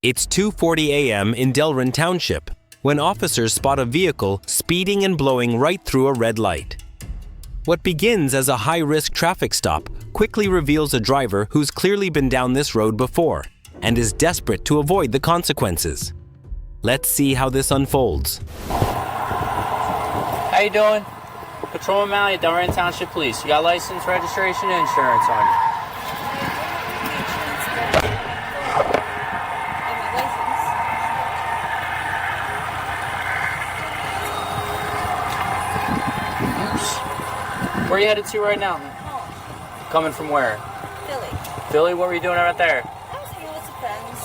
It's 2:40 a.m. in Delran Township when officers spot a vehicle speeding and blowing right through a red light. What begins as a high-risk traffic stop quickly reveals a driver who's clearly been down this road before and is desperate to avoid the consequences. Let's see how this unfolds. How you doing? Patrolman Malley, Delran Township Police. You got license, registration, and insurance on you. Where are you headed to right now? Home. Coming from where? Philly. Philly, what were you doing out there? I was hanging with some friends.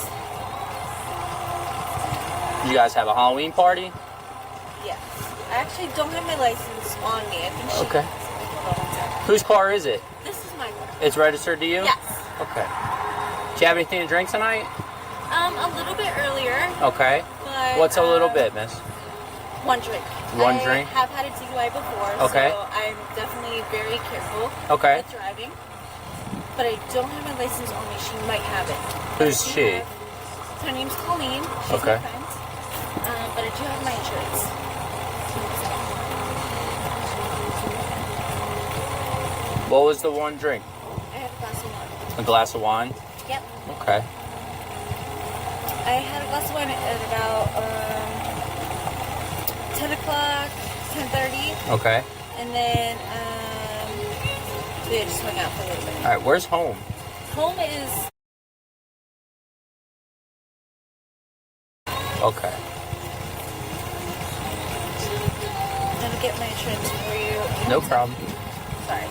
You guys have a Halloween party? Yes. I actually don't have my license on me. I've been shooting. Okay. Whose car is it? This is my car. It's registered to you? Yes. Okay. Do you have anything to drink tonight? A little bit earlier. Okay. But, What's a little bit, miss? One drink. One drink? I have had a DWI before, Okay. so I'm definitely very careful Okay. with driving. But I don't have my license on me. She might have it. Who's she? Her name's Colleen. She's Okay. my friend. But I do have my insurance. What was the one drink? I had a glass of wine. A glass of wine? Yep. Okay. I had a glass of wine at about 10 o'clock, 10:30. Okay. And then we just hung out for a little bit. All right, where's home? Home is... Okay. I'm going to get my insurance for you. No problem. Sorry.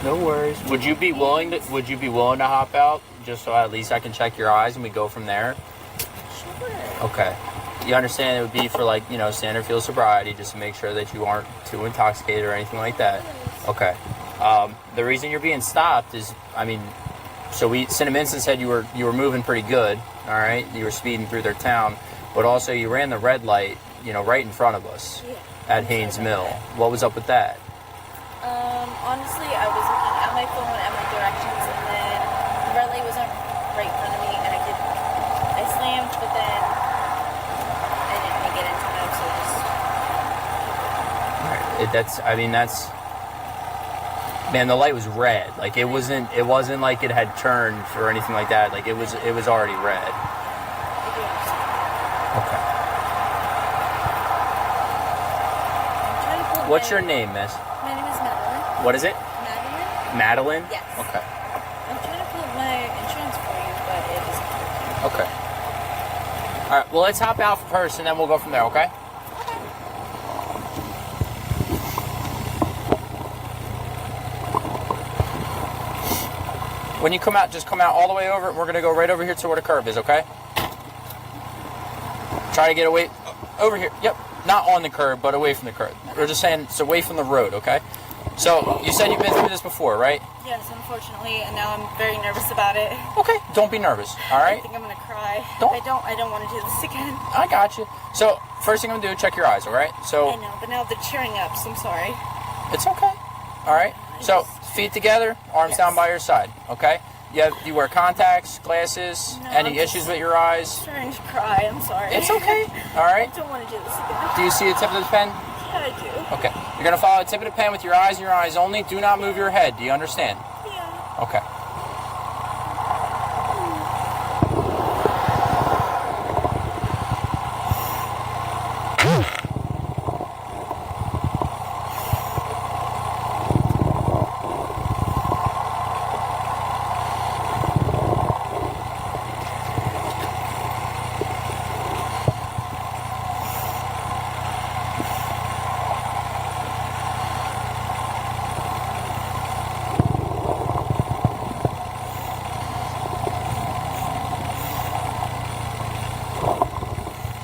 No worries. Would you be willing to hop out just so at least I can check your eyes and we go from there? Sure. Okay. You understand it would be for standard field sobriety just to make sure that you aren't too intoxicated or anything like that. Okay. The reason you're being stopped is, Cinnamon said you were moving pretty good, all right? You were speeding through their town, but also you ran the red light, right in front of us at Haynes Mill. What was up with that? Honestly, I was looking at my phone at my directions, and then the red light wasn't right in front of me, and I slammed, but then I didn't make it in time, so just... All right. Man, the light was red. Like it wasn't like it had turned or anything like that. Like it was already red. I do understand. Okay. I'm trying to pull What's my... your name, miss? My name is Madeline. What is it? Madeline? Madeline? Yes. Okay. I'm trying to pull up my insurance for you, but it isn't working. Okay. All right. Well, let's hop out first, and then we'll go from there. Okay? When you come out, just come out all the way over. We're gonna go right over here to where the curb is. Okay? Try to get away over here. Yep. Not on the curb, but away from the curb. We're just saying it's away from the road. Okay? So you said you've been through this before, right? Yes, unfortunately, and now I'm very nervous about it. Okay, don't be nervous, all right? I think I'm gonna cry. Don't. I don't want to do this again. I got you. So first thing I'm gonna do, check your eyes, all right? So I know, but now they're cheering up, so I'm sorry. it's okay, all right? So feet together, arms down by your side, okay? You wear contacts, glasses, No, any I'm issues with your eyes? I'm trying to cry. I'm sorry. It's okay, all right? I don't want to do this again. Do you see the tip of the pen? Yeah, I do. Okay, you're gonna follow the tip of the pen with your eyes and your eyes only. Do not move your head. Do you understand? Yeah. Okay.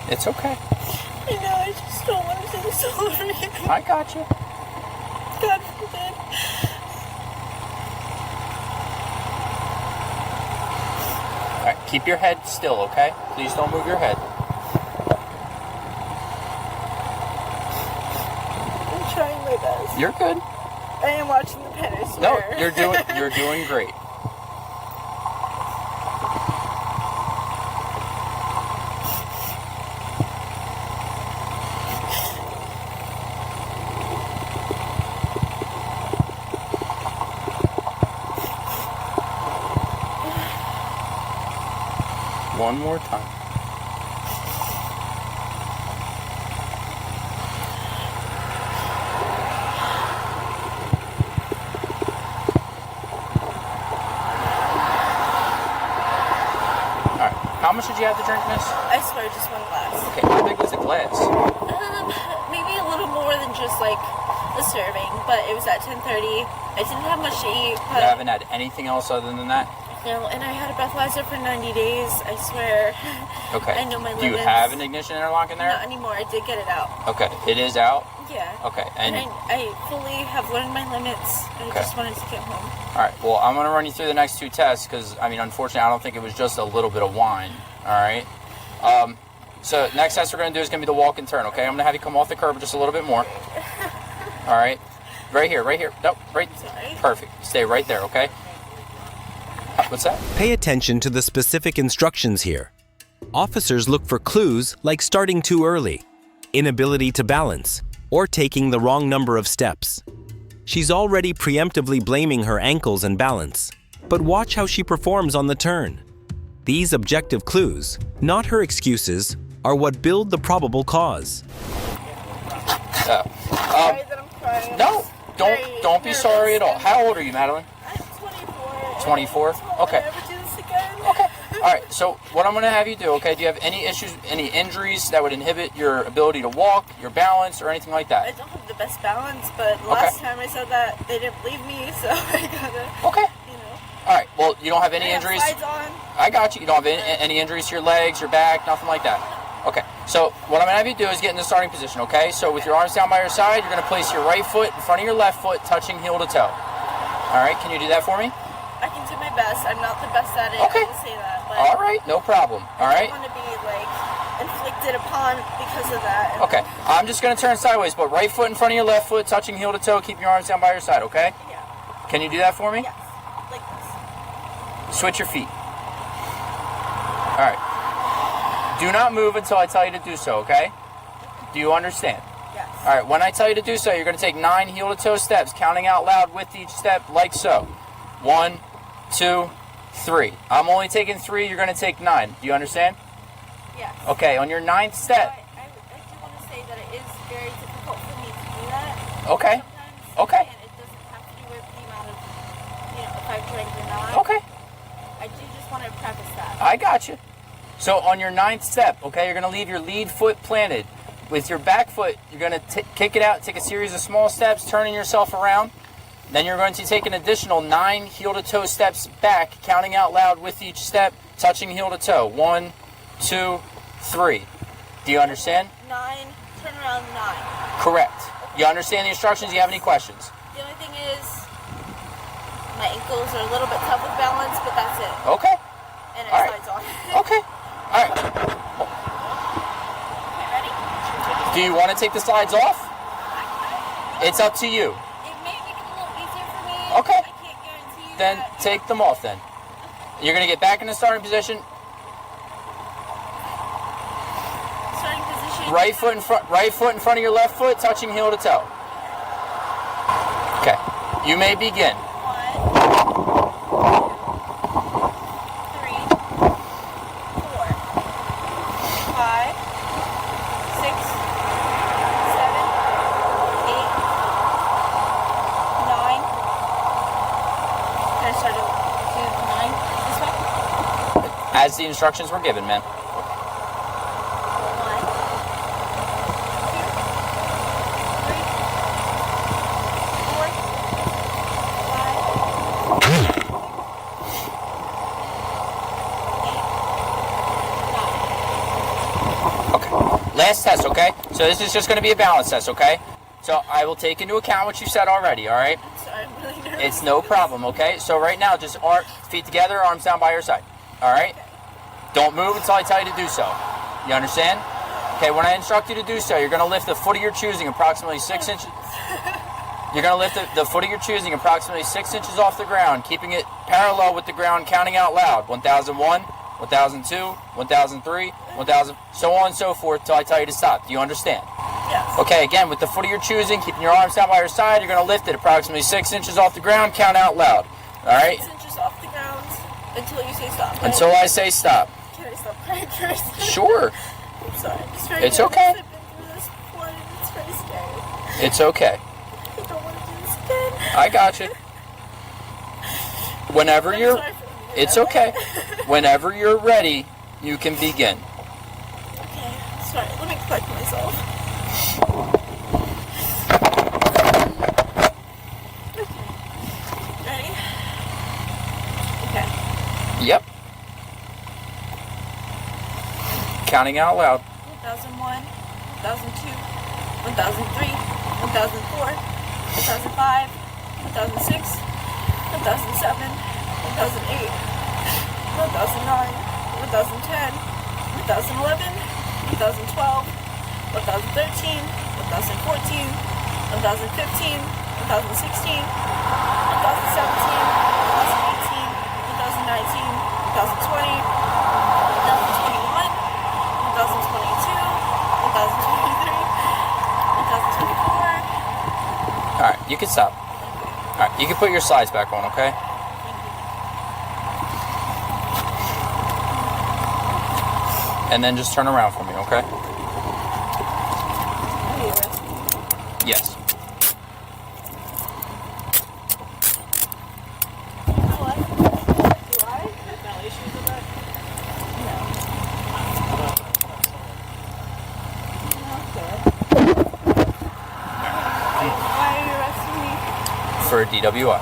It's okay. I know, I just don't want to do this all over again. I got you. God forbid. All right, keep your head still, okay? Please don't move your head. I'm trying my best. You're good. I am watching the pen, I No, swear. you're doing great. one more time. Alright, how much did you have to drink, miss? I swear, just one glass. Okay, how big was the glass? Maybe a little more than just like a serving, but it was at 10:30. I didn't have much to eat. But You haven't had anything else other than that? no, and I had a breathalyzer for 90 days. I swear. Okay. I know my Do you limits. have an ignition interlock in there? Not anymore. I did get it out. Okay, it is out? Yeah. Okay, And I fully have learned my limits. I Okay. just wanted to get home. Alright, well, I'm going to run you through the next two tests because, I mean, unfortunately, I don't think it was just a little bit of wine. Alright? So, next test we're going to do is going to be the walk and turn, okay? I'm going to have you come off the curb just a little bit more. Alright? Right here, right here. Nope, right. Sorry. Perfect. Stay right there, okay? What's that? Pay attention to the specific instructions here. Officers look for clues like starting too early, inability to balance, or taking the wrong number of steps. She's already preemptively blaming her ankles and balance, but watch how she performs on the turn. These objective clues, not her excuses, are what build the probable cause. Sorry that I'm crying. No, don't be sorry at all. How old are you, Madeline? I'm 24. 24? I won't Okay. ever do this again. Okay. All right. So what I'm going to have you do, okay? Do you have any issues, any injuries that would inhibit your ability to walk, your balance, or anything like I that? don't have the best balance, but last time I said that, they didn't believe me, so I gotta, Okay. you know. All right. Well, you don't have any I have injuries. slides on. I got you. You don't have any injuries to your legs, your back, nothing like that. Okay. So what I'm going to have you do is get in the starting position, okay? So with your arms down by your side, you're going to place your right foot in front of your left foot, touching heel to toe. All right. Can you do that for me? I can do my best. I'm not the best at it. Okay. I will say that. But All right. No problem. All I right. don't want to be like inflicted upon because of that. Okay, I'm just going to turn sideways, but right foot in front of your left foot, touching heel to toe, keep your arms down by your side, okay? Yeah. Can you do that for me? Yes. Like this. Switch your feet. All right. Do not move until I tell you to do so, okay? Do you understand? Yes. All right, when I tell you to do so, you're going to take 9 heel to toe steps, counting out loud with each step, like so. 1, 2, 3. I'm only taking 3, you're going to take 9. Do you understand? Yes. Okay, on your 9th step. I do want to say that it is very difficult for me to do that. Okay. Sometimes. Okay. And it doesn't have to do with the amount of, if I've drank or not. Okay. I do just want to preface that. I got you. So on your 9th step, okay, you're going to leave your lead foot planted. With your back foot, you're going to kick it out, take a series of small steps, turning yourself around. Then you're going to take an additional 9 heel-to-toe steps back, counting out loud with each step, touching heel to toe. 1, 2, 3. Do you understand? 9, turn around 9. Correct. You understand the instructions? Do you have any questions? The only thing is, my ankles are a little bit tough with balance, but that's it. Okay. And it All right. slides on. Okay. All right. Okay, ready? Do you want to take the slides off? It's up to you. It may make it a little easier for me. Okay. I can't guarantee you Then that. take them off then. You're going to get back in the starting position. Starting position. Right foot in front of your left foot, touching heel to toe. Okay. You may begin. 1, 2, 3, 4, 5, 6, 7, 8, 9. Can I start to do 9 this way? As the instructions were given, man. 1, 2, 3, 4, 5, 8, 9. Okay. Last test, okay? So this is just going to be a balance test, okay? So I will take into account what you said already, all right? Sorry, I'm really nervous. It's no problem, okay? So right now, just feet together, arms down by your side, all right? Don't move until I tell you to do so. You understand? Okay, when I instruct you to do so, you're going to lift the foot of your choosing approximately 6 inches. You're going to lift the foot of your choosing approximately 6 inches off the ground, keeping it parallel with the ground, counting out loud. 1001, 1002, 1003, 1000, so on and so forth till I tell you to stop. Do you understand? Yes. Okay, again, with the foot of your choosing, keeping your arms down by your side, you're going to lift it approximately 6 inches off the ground, count out loud. All right? 6 inches off the ground until you say stop. Until I say stop. Can I stop trying to curse. Sure. I'm sorry. I'm just trying It's to okay. I've been through this before and it's very scary. It's okay. I don't want to do this again. I got you. Whenever I'm you're... sorry for the It's okay. Whenever you're ready, you can begin. Okay. Sorry. Let me collect myself. Ready? Okay. Yep. Counting out loud. 1001, 1002, 1003, 1004, 1005, 1006, 1007, 1008, 1009, 1010, 1011, 2012, 1013, 1014, 2015, 2016, 2017, 2018, 2019, 2020, 2021, 2022, 2023, 2024. Alright, you can stop. Alright, you can put your slides back on, okay? And then just turn around for me, okay? Yes. Why are you arresting me? For a DWI.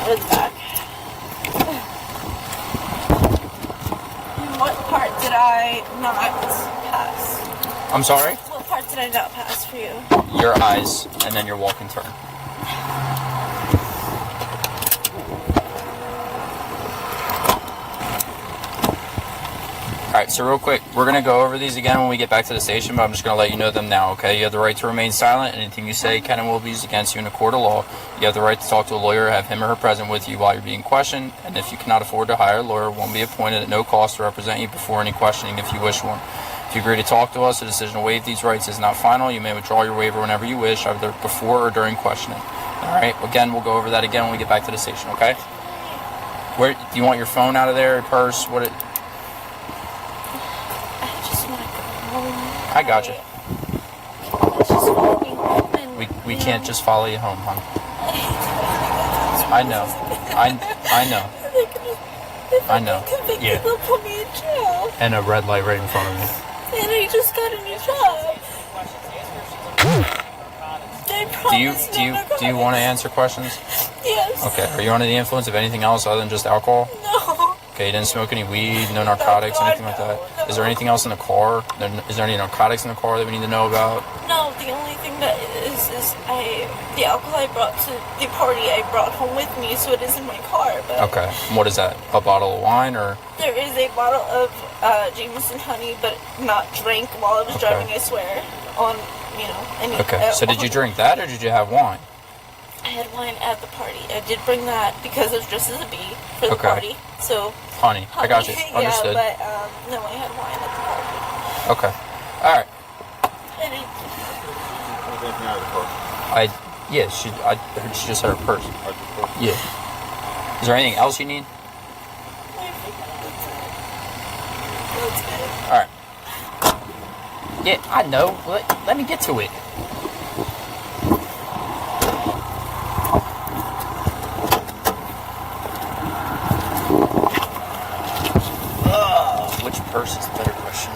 What is back? What part did I not pass? I'm sorry? What part did I not pass for you? Your eyes, and then your walk and turn. Alright, so real quick, we're going to go over these again when we get back to the station, but I'm just going to let you know them now, okay? You have the right to remain silent. Anything you say can and will be used against you in a court of law. You have the right to talk to a lawyer, have him or her present with you while you're being questioned, and if you cannot afford to hire a lawyer, one be appointed at no cost to represent you before any questioning if you wish one. If you agree to talk to us, the decision to waive these rights is not final. You may withdraw your waiver whenever you wish, either before or during questioning. Alright, again, we'll go over that again when we get back to the station, okay? Where do you want your phone out of there, purse? What? I just want to go home. I got you. It's just follow me home and, We can't just follow you home, hon. I know. I know. I know. Yeah. They'll put me in jail. And a red light right in front of me. And I just got a new job. Do you want to answer questions? Yes. Okay. Are you under the influence of anything else other than just alcohol? No. Okay. You didn't smoke any weed, no narcotics, anything like that. No. Is there anything else in the car? Is there any narcotics in the car that we need to know about? No. The only thing that is the alcohol I brought to the party I brought home with me, so it is in my car. But Okay. What is that? A bottle of wine or? there is a bottle of Jameson honey, but not drank while I was driving. I swear on any. Okay. So did you drink that or did you have wine? I had wine at the party. I did bring that because I was dressed as a bee for the party. So. Honey. I got you. Understood. Yeah, but no, I had wine at the party. Okay. All right. And it, I heard she just had her purse. Yeah. Is there anything else you need? that's good. All right. Yeah, I know. Let me get to it. Which purse is the better question?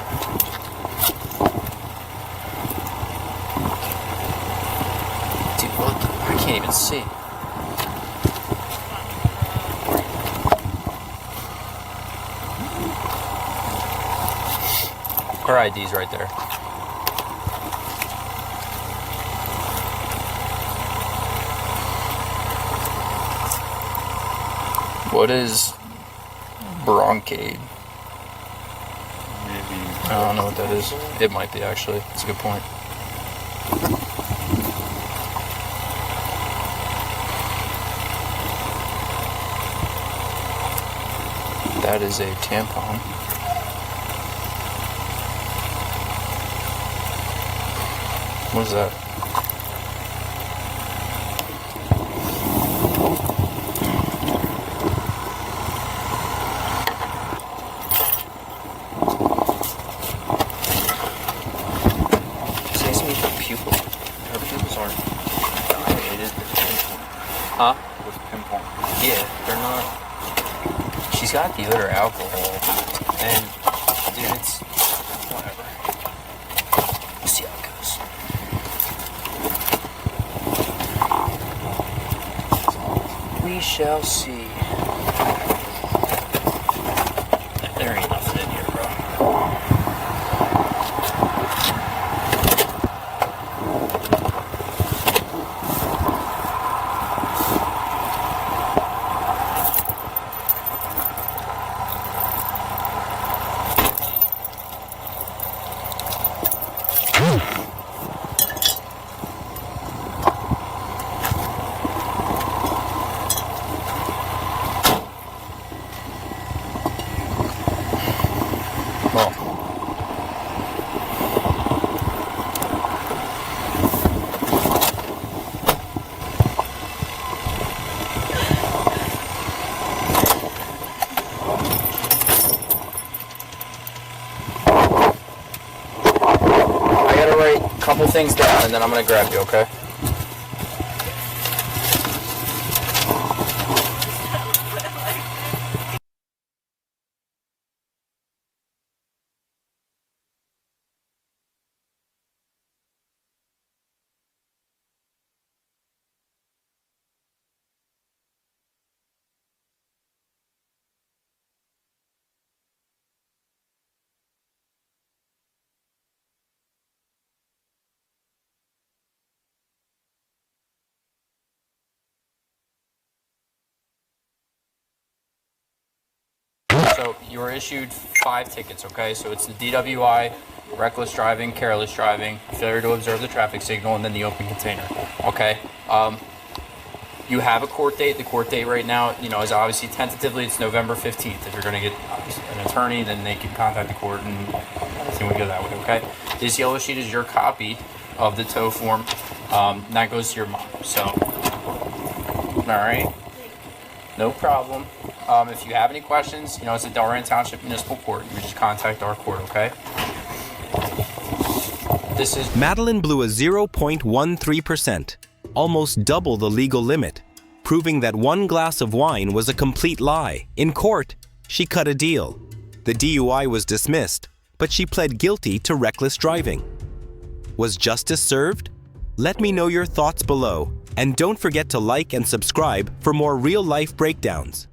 Dude, look, I can't even see. Her ID's right there. What is Broncade? I don't know what that is. It might be, actually. That's a good point. That is a tampon. What is that? Seems to be the pupil. Her pupils aren't dilated. Huh? With pinpoint. Yeah, they're not. She's got the odor alcohol, and dude, it's whatever. We'll see how it goes. We shall see. There ain't nothing in here, bro. Well, I gotta write a couple things down and then I'm gonna grab you, okay? So you were issued 5 tickets, okay? So it's the DWI, reckless driving, careless driving, failure to observe the traffic signal, and then the open container, okay? You have a court date. The court date right now, you know, is obviously tentatively it's November 15th. If you're going to get an attorney, then they can contact the court and see we go that way, okay? This yellow sheet is your copy of the tow form. That goes to your mom, so, all right? No problem. If you have any questions, you know, it's at Delran Township Municipal Court. You just contact our court, okay? This is... Madeline blew a 0.13%, almost double the legal limit, proving that 1 glass of wine was a complete lie. In court, she cut a deal. The DUI was dismissed, but she pled guilty to reckless driving. Was justice served? Let me know your thoughts below, and don't forget to like and subscribe for more real-life breakdowns.